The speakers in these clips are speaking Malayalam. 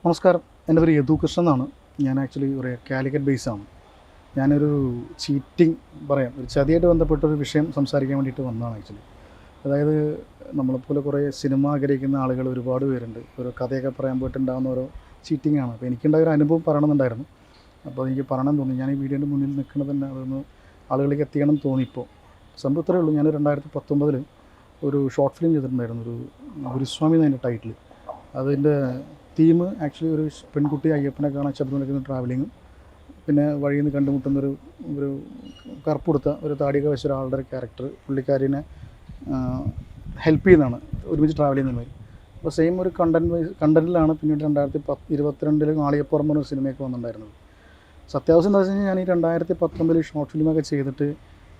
നമസ്കാരം, എൻ്റെ പേര് യദു കൃഷ്ണൻ എന്നാണ്. ഞാൻ ആക്ച്വലി ഒരു കാലിക്കറ്റ് ബേസാണ്. ഞാനൊരു ചീറ്റിംഗ് പറയാം, ഒരു ചതിയായിട്ട് ബന്ധപ്പെട്ടൊരു വിഷയം സംസാരിക്കാൻ വേണ്ടിയിട്ട് വന്നതാണ് ആക്ച്വലി. അതായത് നമ്മളെപ്പോലെ കുറേ സിനിമ ആഗ്രഹിക്കുന്ന ആളുകൾ ഒരുപാട് പേരുണ്ട്. ഒരു കഥയൊക്കെ പറയാൻ പോയിട്ടുണ്ടാകുന്ന ഓരോ ചീറ്റിങ്ങാണ്. അപ്പോൾ എനിക്കുണ്ടായ ഒരു അനുഭവം പറയണമെന്നുണ്ടായിരുന്നു. അപ്പോൾ എനിക്ക് പറയണം തോന്നി. ഞാൻ ഈ വീഡിയോൻ്റെ മുന്നിൽ നിൽക്കുന്നത് തന്നെ അതൊന്ന് ആളുകളിലേക്ക് എത്തിക്കണം എന്ന് തോന്നിയിപ്പോൾ. സംഭവം ഇത്രയേ ഉള്ളൂ. ഞാൻ 2019 ഒരു ഷോർട്ട് ഫിലിം ചെയ്തിട്ടുണ്ടായിരുന്നു. ഒരു ഗുരുസ്വാമി എന്നതിൻ്റെ ടൈറ്റിൽ. അതിൻ്റെ തീം ആക്ച്വലി ഒരു പെൺകുട്ടി അയ്യപ്പനെ കാണാൻ ശബരിമലയ്ക്ക് ട്രാവലിങ്ങും പിന്നെ വഴിയിൽ നിന്ന് കണ്ടുമുട്ടുന്നൊരു ഒരു കറുപ്പെടുത്ത ഒരു താടിയൊക്കെ വെച്ച ഒരാളുടെ ഒരു ക്യാരക്ടർ പുള്ളിക്കാരിനെ ഹെൽപ്പ് ചെയ്യുന്നതാണ്, ഒരുമിച്ച് ട്രാവൽ ചെയ്യുന്നതിന്. അപ്പോൾ സെയിം ഒരു കണ്ടൻറ്റിലാണ് പിന്നീട് 2022 ആളിയപ്പുറം പറഞ്ഞ സിനിമയൊക്കെ വന്നിട്ടുണ്ടായിരുന്നത്. സത്യാവസ്ഥ എന്താ വെച്ച് കഴിഞ്ഞാൽ ഞാൻ ഈ 2019 ഷോർട്ട് ഫിലിമൊക്കെ ചെയ്തിട്ട്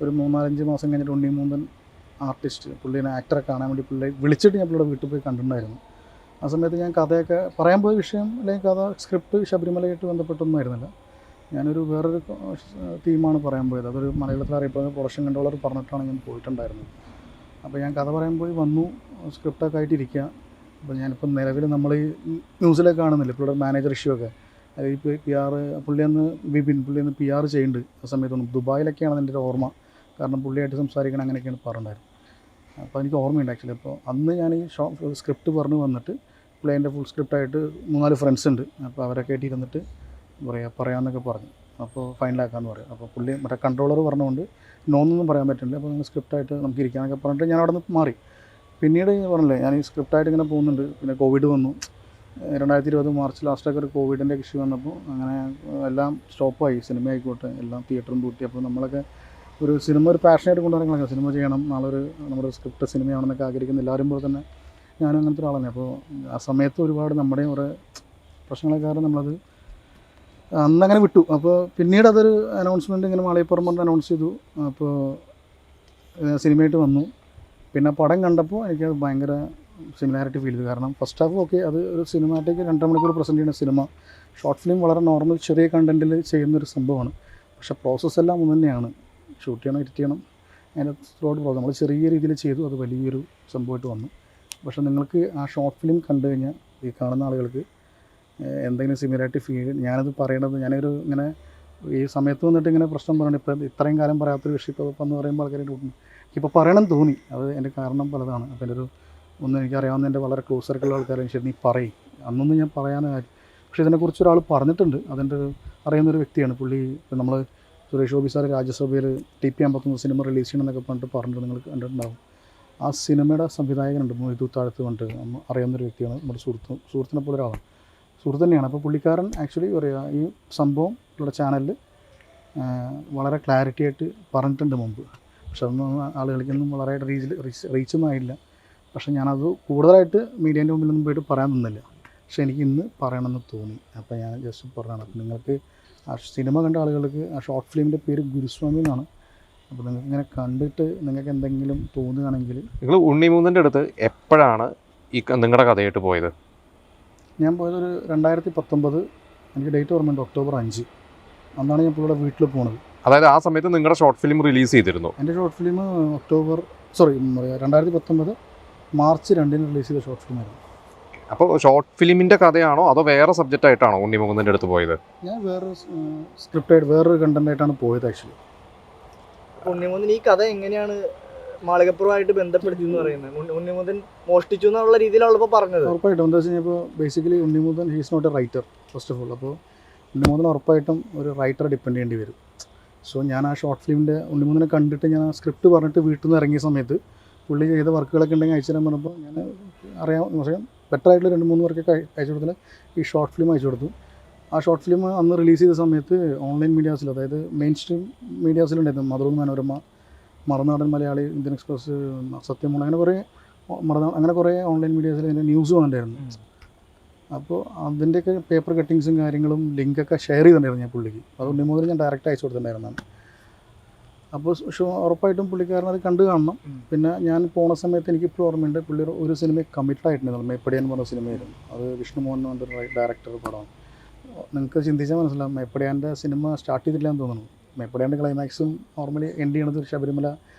ഒരു 3-4-5 മാസം കഴിഞ്ഞിട്ട് ഉണ്ണിമൂന്തൻ ആർട്ടിസ്റ്റ് പുള്ളിനെ ആക്ടറെ കാണാൻ വേണ്ടി പുള്ളി വിളിച്ചിട്ട് ഞാൻ പുള്ളിയുടെ വീട്ടിൽ പോയി കണ്ടിട്ടുണ്ടായിരുന്നു. ആ സമയത്ത് ഞാൻ കഥയൊക്കെ പറയാൻ പോയ വിഷയം അല്ലെങ്കിൽ കഥ സ്ക്രിപ്റ്റ് ശബരിമലയായിട്ട് ബന്ധപ്പെട്ടൊന്നുമായിരുന്നില്ല. ഞാനൊരു വേറൊരു തീമാണ് പറയാൻ പോയത്. അതൊരു മലയാളത്തിൽ അറിയപ്പെടുന്ന പ്രൊഡക്ഷൻ കൺട്രോളർ പറഞ്ഞിട്ടാണ് ഞാൻ പോയിട്ടുണ്ടായിരുന്നത്. അപ്പോൾ ഞാൻ കഥ പറയാൻ പോയി വന്നു, സ്ക്രിപ്റ്റൊക്കെ ആയിട്ടിരിക്കുക. അപ്പോൾ ഞാനിപ്പോൾ നിലവിൽ നമ്മൾ ഈ ന്യൂസിലൊക്കെ കാണുന്നില്ല പുള്ളിയുടെ മാനേജർ ഇഷ്യൂ ഒക്കെ. അതായത് ഇപ്പോൾ PR പുള്ളി അന്ന് പുള്ളി PR ചെയ്യുന്നുണ്ട്. ആ സമയത്തൊന്നും ദുബായിലൊക്കെയാണ് എൻ്റെ ഒരു ഓർമ്മ. കാരണം പുള്ളിയായിട്ട് സംസാരിക്കണം അങ്ങനെയൊക്കെയാണ് പറഞ്ഞിട്ടുണ്ടായിരുന്നത്. അപ്പോൾ എനിക്ക് ഓർമ്മയുണ്ട് ആക്ച്വലി. അപ്പോൾ അന്ന് ഞാൻ ഈ സ്ക്രിപ്റ്റ് പറഞ്ഞ് വന്നിട്ട് പുള്ളി അതിൻ്റെ ഫുൾ സ്ക്രിപ്റ്റായിട്ട് 3-4 ഫ്രണ്ട്സ് ഉണ്ട്. അപ്പോൾ അവരൊക്കെ ആയിട്ട് ഇരുന്നിട്ട് പറയാമെന്നൊക്കെ പറഞ്ഞു. അപ്പോൾ ഫൈനലാക്കാമെന്ന് പറയും. അപ്പോൾ പുള്ളി മറ്റേ കൺട്രോളർ പറഞ്ഞുകൊണ്ട് നോന്നൊന്നും പറയാൻ പറ്റില്ല. അപ്പോൾ നിങ്ങൾ സ്ക്രിപ്റ്റായിട്ട് നമുക്ക് ഇരിക്കാമെന്നൊക്കെ പറഞ്ഞിട്ട് ഞാൻ അവിടെ നിന്ന് മാറി. പിന്നീട് പറഞ്ഞില്ലേ, ഞാൻ ഈ സ്ക്രിപ്റ്റായിട്ട് ഇങ്ങനെ പോകുന്നുണ്ട്. പിന്നെ കോവിഡ് വന്നു. 2020 മാർച്ച് ലാസ്റ്റൊക്കെ ഒരു കോവിഡിൻ്റെ ഇഷ്യൂ വന്നപ്പോൾ അങ്ങനെ എല്ലാം സ്റ്റോപ്പായി. സിനിമ ആയിക്കോട്ടെ എല്ലാം തിയേറ്ററും പൂട്ടി. അപ്പോൾ നമ്മളൊക്കെ ഒരു സിനിമ ഒരു പാഷനായിട്ട് കൊണ്ടുവരാൻ സിനിമ ചെയ്യണം, നാളെ നമ്മുടെ സ്ക്രിപ്റ്റ് സിനിമയാണെന്നൊക്കെ ആഗ്രഹിക്കുന്ന എല്ലാവരും പോലെ തന്നെ ഞാനും അങ്ങനത്തെ ഒരാളാണ്. അപ്പോൾ ആ സമയത്ത് ഒരുപാട് നമ്മുടെ കുറേ പ്രശ്നങ്ങളെ കാരണം നമ്മളത് അന്നങ്ങനെ വിട്ടു. അപ്പോൾ പിന്നീട് അതൊരു അനൗൺസ്മെൻറ്റ് ഇങ്ങനെ മാളികപ്പുറം കൊണ്ട് അനൗൺസ് ചെയ്തു. അപ്പോൾ സിനിമയായിട്ട് വന്നു. പിന്നെ പടം കണ്ടപ്പോൾ എനിക്കത് ഭയങ്കര സിമിലാരിറ്റി ഫീൽ ചെയ്തു. കാരണം ഫസ്റ്റ് ഹാഫ് ഓക്കെ, അത് ഒരു സിനിമാറ്റിക് 2.5 മണിക്കൂർ പ്രസൻറ്റ് ചെയ്യുന്ന സിനിമ. ഷോർട്ട് ഫിലിം വളരെ നോർമൽ ചെറിയ കണ്ടൻറ്റിൽ ചെയ്യുന്നൊരു സംഭവമാണ്. പക്ഷേ പ്രോസസ്സെല്ലാം ഒന്ന് തന്നെയാണ്. ഷൂട്ട് ചെയ്യണം, എഡിറ്റ് ചെയ്യണം, അതിൻ്റെ ത്രൂഔട്ട് പ്രോസസ് നമ്മൾ ചെറിയ രീതിയിൽ ചെയ്തു. അത് വലിയൊരു സംഭവമായിട്ട് വന്നു. പക്ഷേ നിങ്ങൾക്ക് ആ ഷോർട്ട് ഫിലിം കണ്ടു കഴിഞ്ഞാൽ ഈ കാണുന്ന ആളുകൾക്ക് എന്തെങ്കിലും സിമിലാരിറ്റി ഫീൽ, ഞാനത് പറയണത് ഞാനൊരു ഇങ്ങനെ ഈ സമയത്ത് വന്നിട്ട് ഇങ്ങനെ പ്രശ്നം പറയണം. ഇപ്പോൾ ഇത്രയും കാലം പറയാത്തൊരു വിഷയം ഇപ്പോൾ എന്ന് പറയുമ്പോൾ ആൾക്കാരായിട്ട് കൂട്ടുന്നു. ഇപ്പോൾ പറയണം തോന്നി. അത് എൻ്റെ കാരണം പലതാണ്. അപ്പോൾ എൻ്റെ ഒരു എനിക്കറിയാവുന്ന എൻ്റെ വളരെ ക്ലോസ് സർക്കിളുള്ള ആൾക്കാരും ശരി നീ പറയും, അന്നൊന്നും ഞാൻ പറയാൻ കാര്യം. പക്ഷേ ഇതിനെക്കുറിച്ച് ഒരാൾ പറഞ്ഞിട്ടുണ്ട്. അതെൻ്റെ ഒരു അറിയുന്നൊരു വ്യക്തിയാണ്. പുള്ളി നമ്മൾ സുരേഷ് ഗോപി സാർ രാജ്യസഭയിൽ TP51 സിനിമ റിലീസ് ചെയ്യണമെന്നൊക്കെ പറഞ്ഞിട്ട് നിങ്ങൾ കണ്ടിട്ടുണ്ടാകും. ആ സിനിമയുടെ സംവിധായകനുണ്ട് മൊയ്തു താഴത്ത് കൊണ്ട് അറിയാവുന്നൊരു വ്യക്തിയാണ്. നമ്മുടെ സുഹൃത്തിനെ പോലെ ഒരാളാണ്, സുഹൃത്ത് തന്നെയാണ്. അപ്പോൾ പുള്ളിക്കാരൻ ആക്ച്വലി പറയുക ഈ സംഭവം ഇവിടെ ചാനലിൽ വളരെ ക്ലാരിറ്റി ആയിട്ട് പറഞ്ഞിട്ടുണ്ട് മുമ്പ്. പക്ഷെ അതൊന്നും ആളുകൾക്കൊന്നും വളരെ റീച്ചൊന്നും ആയില്ല. പക്ഷേ ഞാനത് കൂടുതലായിട്ട് മീഡിയേൻ്റെ മുമ്പിലൊന്നും പോയിട്ട് പറയാൻ നിന്നില്ല. പക്ഷേ എനിക്ക് ഇന്ന് പറയണമെന്ന് തോന്നി. അപ്പോൾ ഞാൻ ജസ്റ്റ് പറഞ്ഞതാണ്. അപ്പോൾ നിങ്ങൾക്ക് ആ സിനിമ കണ്ട ആളുകൾക്ക് ആ ഷോർട്ട് ഫിലിമിൻ്റെ പേര് ഗുരുസ്വാമി എന്നാണ്. അപ്പോൾ നിങ്ങൾക്ക് ഇങ്ങനെ കണ്ടിട്ട് നിങ്ങൾക്ക് എന്തെങ്കിലും തോന്നുകയാണെങ്കിൽ. നിങ്ങൾ ഉണ്ണിമൂന്നൻ്റെ അടുത്ത് എപ്പോഴാണ് ഈ നിങ്ങളുടെ കഥയായിട്ട് പോയത്? ഞാൻ പോയത് ഒരു 2019, എനിക്ക് ഡേറ്റ് ഓർമ്മയുണ്ട്, October 5. അന്നാണ് ഞാൻ പുള്ളിയുടെ വീട്ടിൽ പോകുന്നത്. അതായത് ആ സമയത്ത് നിങ്ങളുടെ ഷോർട്ട് ഫിലിം റിലീസ് ചെയ്തിരുന്നു? എൻ്റെ ഷോർട്ട് ഫിലിം 2019 മാർച്ച് 2 റിലീസ് ചെയ്ത ഷോർട്ട് ഫിലിമായിരുന്നു. അപ്പോൾ ഷോർട്ട് ഫിലിമിൻ്റെ കഥയാണോ അതോ വേറെ സബ്ജക്റ്റ് ആയിട്ടാണോ ഉണ്ണിമൂന്നൻ്റെ അടുത്ത് പോയത്? ഞാൻ വേറൊരു സ്ക്രിപ്റ്റായിട്ട് വേറൊരു കണ്ടൻറ്റായിട്ടാണ് പോയത് ആക്ച്വലി. ഉണ്ണിമൂന്നൻ ഈ കഥ എങ്ങനെയാണ് മാളികപ്പുറമായിട്ട് ബന്ധപ്പെടുത്തി എന്ന് പറയുന്നത്? ഉണ്ണിമൂന്നൻ മോഷ്ടിച്ചു എന്നുള്ള രീതിയിലാണ് ഇപ്പോൾ പറഞ്ഞത്. ഉറപ്പായിട്ടും എന്താ വെച്ച് കഴിഞ്ഞാൽ ഇപ്പോൾ basically Unnimoonnan he's not a writer first of all. അപ്പോൾ ഉണ്ണിമൂന്നൻ ഉറപ്പായിട്ടും ഒരു റൈറ്ററെ ഡിപ്പെൻഡ് ചെയ്യേണ്ടി വരും. സോ ഞാൻ ആ ഷോർട്ട് ഫിലിമിൻ്റെ ഉണ്ണിമൂന്നനെ കണ്ടിട്ട് ഞാൻ ആ സ്ക്രിപ്റ്റ് പറഞ്ഞിട്ട് വീട്ടിൽ നിന്ന് ഇറങ്ങിയ സമയത്ത് പുള്ളി ചെയ്ത വർക്കുകളൊക്കെ ഉണ്ടെങ്കിൽ അയച്ചു തരാൻ പറഞ്ഞപ്പോൾ ഞാൻ അറിയാം ബെറ്ററായിട്ടുള്ള 2-3 വർക്കൊക്കെ അയച്ചു കൊടുത്തില്ല. ഈ ഷോർട്ട് ഫിലിം അയച്ചു കൊടുത്തു. ആ ഷോർട്ട് ഫിലിം അന്ന് റിലീസ് ചെയ്ത സമയത്ത് ഓൺലൈൻ മീഡിയാസിൽ, അതായത് main stream മീഡിയാസിലുണ്ടായിരുന്നു. Madhur Manorama, Marunadan Malayali, Indian express, സത്യമൂണ, അങ്ങനെ കുറേ ഓൺലൈൻ മീഡിയാസിൽ അതിൻ്റെ ന്യൂസ് വന്നിട്ടുണ്ടായിരുന്നു. അപ്പോൾ അതിൻ്റെയൊക്കെ പേപ്പർ കട്ടിങ്സും കാര്യങ്ങളും ലിങ്കൊക്കെ ഷെയർ ചെയ്തിട്ടുണ്ടായിരുന്നു ഞാൻ പുള്ളിക്ക്. അതുകൊണ്ട് മുതൽ ഞാൻ ഡയറക്റ്റ് അയച്ചു കൊടുത്തിട്ടുണ്ടായിരുന്നതാണ്. അപ്പോൾ ഉറപ്പായിട്ടും പുള്ളിക്കാരൻ അത് കണ്ടു കാണണം. പിന്നെ ഞാൻ പോണ സമയത്ത് എനിക്കിപ്പോൾ ഓർമ്മയുണ്ട്, പുള്ളി ഒരു സിനിമ കമ്മിറ്റഡ് ആയിട്ടുണ്ടായിരുന്നു. മേപ്പടിയാൻ പറഞ്ഞ സിനിമയായിരുന്നു. അത് വിഷ്ണു മോഹൻ എന്ന് പറഞ്ഞൊരു ഡയറക്ടർ പടമാണ്. നിങ്ങൾക്ക് ചിന്തിച്ചാൽ മനസ്സിലാവും, മേപ്പടിയാൻ്റെ സിനിമ സ്റ്റാർട്ട് ചെയ്തിട്ടില്ലാന്ന് തോന്നുന്നു. മേപ്പടിയാൻ്റെ ക്ലൈമാക്സും നോർമലി എൻഡ് ചെയ്യണത് ശബരിമല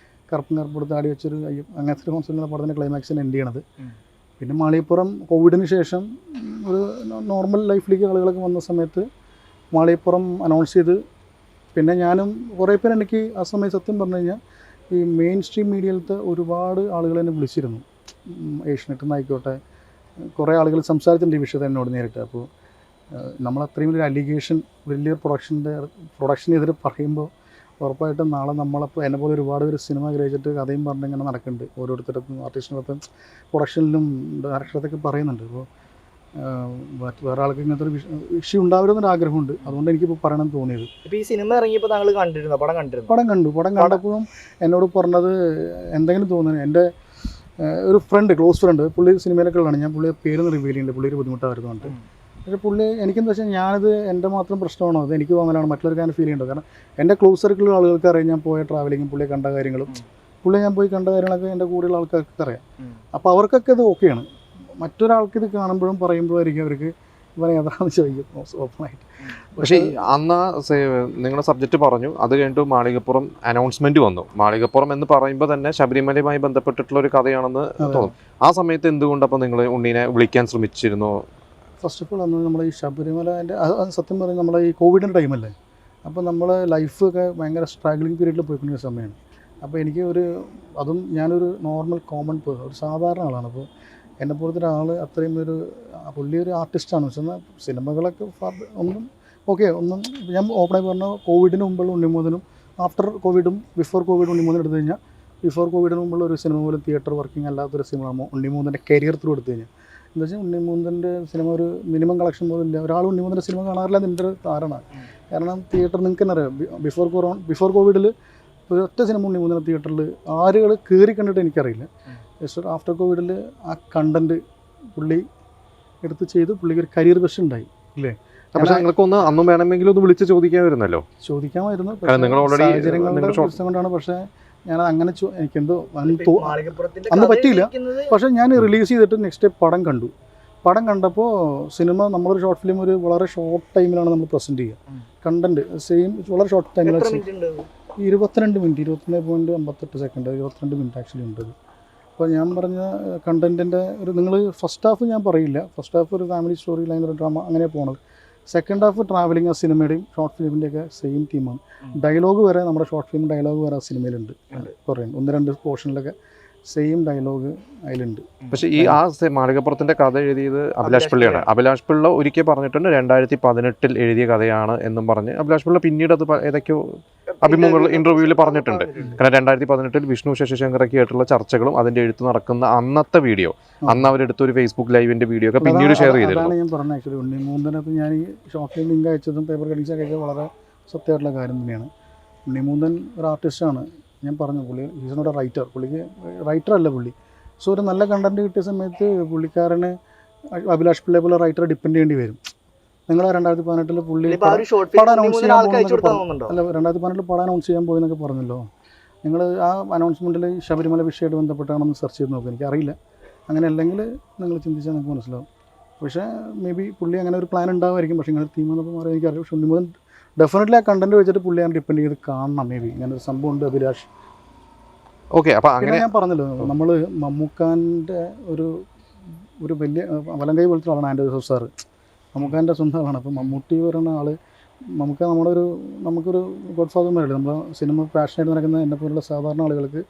കറുപ്പെടുത്ത് ആടി വെച്ചൊരു അങ്ങനത്തെ ഒരു കോൺസെപ്റ്റിലുള്ള പടത്തിൻ്റെ ക്ലൈമാക്സിന് എൻഡ് ചെയ്യണത്. പിന്നെ മാളികപ്പുറം കോവിഡിന് ശേഷം ഒരു നോർമൽ ലൈഫിലേക്ക് ആളുകളൊക്കെ വന്ന സമയത്ത് മാളികപ്പുറം അനൗൺസ് ചെയ്ത് പിന്നെ ഞാനും കുറേ പേര് എനിക്ക് ആ സമയത്ത് സത്യം പറഞ്ഞു കഴിഞ്ഞാൽ ഈ മെയിൻ സ്ട്രീം മീഡിയയിലത്തെ ഒരുപാട് ആളുകൾ എന്നെ വിളിച്ചിരുന്നു. ഏഷ്യനെറ്റിൽ നിന്നായിക്കോട്ടെ കുറേ ആളുകൾ സംസാരിച്ചിട്ടുണ്ട് ഈ വിഷയത്തെ എന്നോട് നേരിട്ട്. അപ്പോൾ നമ്മൾ അത്രയും വലിയൊരു അലിഗേഷൻ വലിയൊരു പ്രൊഡക്ഷനെതിരെ പറയുമ്പോൾ ഉറപ്പായിട്ടും നാളെ നമ്മളപ്പോൾ എന്നെ പോലെ ഒരുപാട് പേര് സിനിമ ഗ്രഹിച്ചിട്ട് കഥയും പറഞ്ഞ് ഇങ്ങനെ നടക്കുന്നുണ്ട്. ഓരോരുത്തർക്കും ആർട്ടിസ്റ്റിനൊപ്പം പ്രൊഡക്ഷനിലും ഡയറക്ടറൊക്കെ പറയുന്നുണ്ട്. അപ്പോൾ വേറെ ആൾക്ക് ഇങ്ങനത്തെ ഒരു ഇഷ്യൂ ഉണ്ടാവരുന്നൊരു ആഗ്രഹമുണ്ട്. അതുകൊണ്ട് എനിക്കിപ്പോൾ പറയണം തോന്നിയത്. ഇപ്പോൾ ഈ സിനിമ ഇറങ്ങിയപ്പോൾ താങ്കൾ കണ്ടിരുന്നു, പടം കണ്ടിരുന്നു? പടം കണ്ടപ്പോഴും എന്നോട് പറഞ്ഞത് എന്തെങ്കിലും തോന്നുന്നു. എൻ്റെ ഒരു ഫ്രണ്ട്, ക്ലോസ് ഫ്രണ്ട്, പുള്ളി സിനിമയിലൊക്കെ ഉള്ളതാണ്. ഞാൻ പുള്ളിയെ പേര് റിവീൽ ചെയ്യുന്നുണ്ട്, പുള്ളിയൊരു ബുദ്ധിമുട്ടായിരുന്നു പറഞ്ഞിട്ട്. പക്ഷേ പുള്ളി എനിക്കെന്താ വെച്ചാൽ ഞാനത് എൻ്റെ മാത്രം പ്രശ്നമാണോ, അത് എനിക്ക് തോന്നലാണ്, മറ്റുള്ളവർക്ക് അങ്ങനെ ഫീൽ ചെയ്യുന്നുണ്ട്. കാരണം എൻ്റെ ക്ലോസ് സർക്കിളിലുള്ള ആളുകൾക്ക് അറിയാം ഞാൻ പോയ ട്രാവലിങ്ങും പുള്ളിയെ കണ്ട കാര്യങ്ങളും പുള്ളിയെ ഞാൻ പോയി കണ്ട കാര്യങ്ങളൊക്കെ എൻ്റെ കൂടെയുള്ള ആൾക്കാർക്ക് അറിയാം. അപ്പോൾ അവർക്കൊക്കെ ഇത് ഓക്കെയാണ്. മറ്റൊരാൾക്ക് ഇത് കാണുമ്പോഴും പറയുമ്പോഴായിരിക്കും അവർക്ക് ഇവനെ ഏതാണെന്ന് ചോദിക്കും ഓപ്പണായിട്ട്. പക്ഷേ അന്ന് നിങ്ങളുടെ സബ്ജക്റ്റ് പറഞ്ഞു, അത് കഴിഞ്ഞിട്ട് മാളികപ്പുറം അനൗൺസ്മെന്റ് വന്നു. മാളികപ്പുറം എന്ന് പറയുമ്പോൾ തന്നെ ശബരിമലയുമായി ബന്ധപ്പെട്ടിട്ടുള്ള ഒരു കഥയാണെന്ന് തോന്നും. ആ സമയത്ത് എന്തുകൊണ്ട് അപ്പോൾ നിങ്ങൾ ഉണ്ണീനെ വിളിക്കാൻ ശ്രമിച്ചിരുന്നു? ഫസ്റ്റ് ഓഫ് ഓൾ അന്ന് നമ്മൾ ഈ ശബരിമലേൻ്റെ സത്യം പറഞ്ഞാൽ നമ്മളെ ഈ കോവിഡിൻ്റെ ടൈമല്ലേ, അപ്പോൾ നമ്മൾ ലൈഫൊക്കെ ഭയങ്കര സ്ട്രഗ്ലിംഗ് പീരീഡിൽ പോയിക്കൊണ്ടിരുന്ന സമയമാണ്. അപ്പോൾ എനിക്ക് അതും ഞാനൊരു നോർമൽ കോമൺ പേഴ്സൺ, ഒരു സാധാരണ ആളാണ്. അപ്പോൾ എന്നെപ്പോലത്തെ ഒരാൾ അത്രയും പുള്ളി ഒരു ആർട്ടിസ്റ്റാണ്. പക്ഷേ സിനിമകളൊക്കെ ഒന്നും ഞാൻ ഓപ്പണായി പറഞ്ഞ കോവിഡിന് മുമ്പുള്ള ഉണ്ണിമൂന്നനും ആഫ്റ്റർ കോവിഡും ബിഫോർ കോവിഡ് ഉണ്ണിമൂന്നൻ എടുത്തു കഴിഞ്ഞാൽ ബിഫോർ കോവിഡിന് മുമ്പുള്ള ഒരു സിനിമ പോലും തിയേറ്റർ വർക്കിംഗ് അല്ലാത്തൊരു സിനിമ ഉണ്ണിമൂന്നൻ്റെ കരിയർ ത്രൂ എടുത്തു കഴിഞ്ഞാൽ. എന്താ വെച്ചാൽ ഉണ്ണിമൂന്നൻ്റെ സിനിമ ഒരു മിനിമം കളക്ഷൻ പോലും ഇല്ല. ഒരാൾ ഉണ്ണിമൂന്നൻ്റെ സിനിമ കാണാറില്ല എൻ്റെ ഒരു ധാരണ. കാരണം തിയേറ്റർ നിങ്ങൾക്ക് തന്നെ അറിയാം, ബിഫോർ കോവിഡിൽ ഒറ്റ സിനിമ ഉണ്ണിമൂന്നൻ്റെ തിയേറ്ററിൽ ആരുകൾ കയറി കണ്ടിട്ട് എനിക്കറിയില്ല. ജസ്റ്റ് ആഫ്റ്റർ കോവിഡിൽ ആ കണ്ടന്റ് പുള്ളി എടുത്ത് ചെയ്ത് പുള്ളിക്ക് ഒരു കരിയർ ബെസ്റ്റ് ഉണ്ടായി ഇല്ലേ. പക്ഷേ നിങ്ങൾക്കൊന്ന് അന്നും വേണമെങ്കിലും ഒന്ന് വിളിച്ച് ചോദിക്കാമായിരുന്നല്ലോ. ചോദിക്കാമായിരുന്നു, സാഹചര്യങ്ങളുടെ പ്രശ്നം കൊണ്ടാണ്. പക്ഷേ ഞാനത് അങ്ങനെ എനിക്കെന്തോ അന്ന് പറ്റിയില്ല. പക്ഷേ ഞാൻ റിലീസ് ചെയ്തിട്ട് നെക്സ്റ്റ് ഡേ പടം കണ്ടു. പടം കണ്ടപ്പോൾ സിനിമ നമ്മളൊരു ഷോർട്ട് ഫിലിം ഒരു വളരെ ഷോർട്ട് ടൈമിലാണ് നമ്മൾ പ്രസൻറ്റ് ചെയ്യുക. കണ്ടന്റ് സെയിം വളരെ ഷോർട്ട് ടൈമിലാണ് 22 മിനിറ്റ് 21.58 22 മിനിറ്റ് ആക്ച്വലി ഉണ്ട്. അപ്പോൾ ഞാൻ പറഞ്ഞ കണ്ടൻറ്റിൻ്റെ നിങ്ങൾ ഫസ്റ്റ് ഹാഫ് ഞാൻ പറയില്ല. ഫസ്റ്റ് ഹാഫ് ഒരു ഫാമിലി സ്റ്റോറി ലൈൻ, ഒരു ഡ്രാമ അങ്ങനെ പോകണത്. സെക്കൻഡ് ഹാഫ് ട്രാവലിംഗ് ആ സിനിമയുടെയും ഷോർട്ട് ഫിലിമിൻ്റെയൊക്കെ സെയിം തീമാണ്. ഡയലോഗ് വരെ നമ്മുടെ ഷോർട്ട് ഫിലിം ഡയലോഗ് വരെ ആ സിനിമയിലുണ്ട്. കുറേ 1-2 പോർഷനിലൊക്കെ സെയിം ഡയലോഗ് അതിലുണ്ട്. പക്ഷേ ഈ മാളികപ്പുറത്തിൻ്റെ കഥ എഴുതിയത് അഭിലാഷ് പിള്ളയാണ്. അഭിലാഷ് പിള്ള ഒരിക്കൽ പറഞ്ഞിട്ടുണ്ട് 2018 എഴുതിയ കഥയാണ് എന്നും പറഞ്ഞ്. അഭിലാഷ് പിള്ള പിന്നീട് അത് ഏതൊക്കെയോ അഭിമുഖങ്ങൾ ഇന്റർവ്യൂവിൽ പറഞ്ഞിട്ടുണ്ട്. കാരണം 2018 വിഷ്ണു ശശിശങ്കറൊക്കെ ആയിട്ടുള്ള ചർച്ചകളും അതിന്റെ എഴുത്ത് നടക്കുന്ന അന്നത്തെ വീഡിയോ, അന്ന് അവരെടുത്ത ഒരു ഫേസ്ബുക്ക് ലൈവിന്റെ വീഡിയോ ഒക്കെ പിന്നീട് ഷെയർ ചെയ്തിരുന്നു. അതാണ് ഞാൻ പറഞ്ഞത്. ആക്ച്വലി ഉണ്ണിമൂന്നനപ്പോൾ ഞാൻ ഈ ഷോർട്ട് ഫിലിം ലിങ്ക് അയച്ചതും പേപ്പർ കട്ടിങ്സ് ഒക്കെ അയച്ചത് വളരെ സത്യമായിട്ടുള്ള കാര്യം തന്നെയാണ്. ഉണ്ണിമൂന്നൻ ഒരു ആർട്ടിസ്റ്റാണ്. ഞാൻ പറഞ്ഞു പുള്ളി ഈസ് നോട്ട് എ റൈറ്റർ. പുള്ളിക്ക് റൈറ്റർ അല്ല പുള്ളി. സോ ഒരു നല്ല കണ്ടന്റ് കിട്ടിയ സമയത്ത് പുള്ളിക്കാരന് അഭിലാഷ് പിള്ളയെ പോലെ റൈറ്ററെ ഡിപ്പെൻഡ് ചെയ്യേണ്ടി വരും. നിങ്ങൾ 2018 പുള്ളി പടം അനൗൺസ് ചെയ്യാൻ പോകുന്നൊക്കെ അല്ല 2018 പടം അനൗൺസ് ചെയ്യാൻ പോയെന്നൊക്കെ പറഞ്ഞല്ലോ. നിങ്ങൾ ആ അനൗൺസ്മെൻറ്റിൽ ശബരിമല വിഷയമായിട്ട് ബന്ധപ്പെട്ടാണെന്ന് സെർച്ച് ചെയ്ത് നോക്കുക. എനിക്കറിയില്ല, അങ്ങനെ അല്ലെങ്കിൽ നിങ്ങൾ ചിന്തിച്ചാൽ നിങ്ങൾക്ക് മനസ്സിലാവും. പക്ഷേ മേ ബി പുള്ളി അങ്ങനെ ഒരു പ്ലാൻ ഉണ്ടാവുമായിരിക്കും. പക്ഷേ ഇങ്ങനെ തീം എന്നൊക്കെ പറയാൻ എനിക്കറിയാം. പക്ഷേ ഉണ്ണിമൂന്നൻ ഡെഫിനറ്റ്ലി ആ കണ്ടന്റ് വെച്ചിട്ട് പുള്ളി ഞാൻ ഡിപ്പെൻഡ് ചെയ്ത് കാണണം. മേ ബി ഇങ്ങനെ ഒരു സംഭവം ഉണ്ട് അഭിലാഷ്. ഓക്കെ, അപ്പോൾ അങ്ങനെ ഞാൻ പറഞ്ഞല്ലോ, നമ്മൾ മമ്മൂക്കാൻ്റെ ഒരു വലിയ വലങ്കൈ പോലത്തെ ആളാണ് ആൻഡ്രൂ ജോസഫ് സാറ്. മമ്മൂക്കാൻ്റെ സ്വന്തം ആളാണ്. അപ്പോൾ മമ്മൂട്ടി പറയുന്ന ആൾ നമുക്കൊരു ഗോഡ് ഫാദർമാരല്ലേ. നമ്മൾ സിനിമ പാഷനായിട്ട് നടക്കുന്ന എന്നെ പോലുള്ള സാധാരണ ആളുകൾക്ക്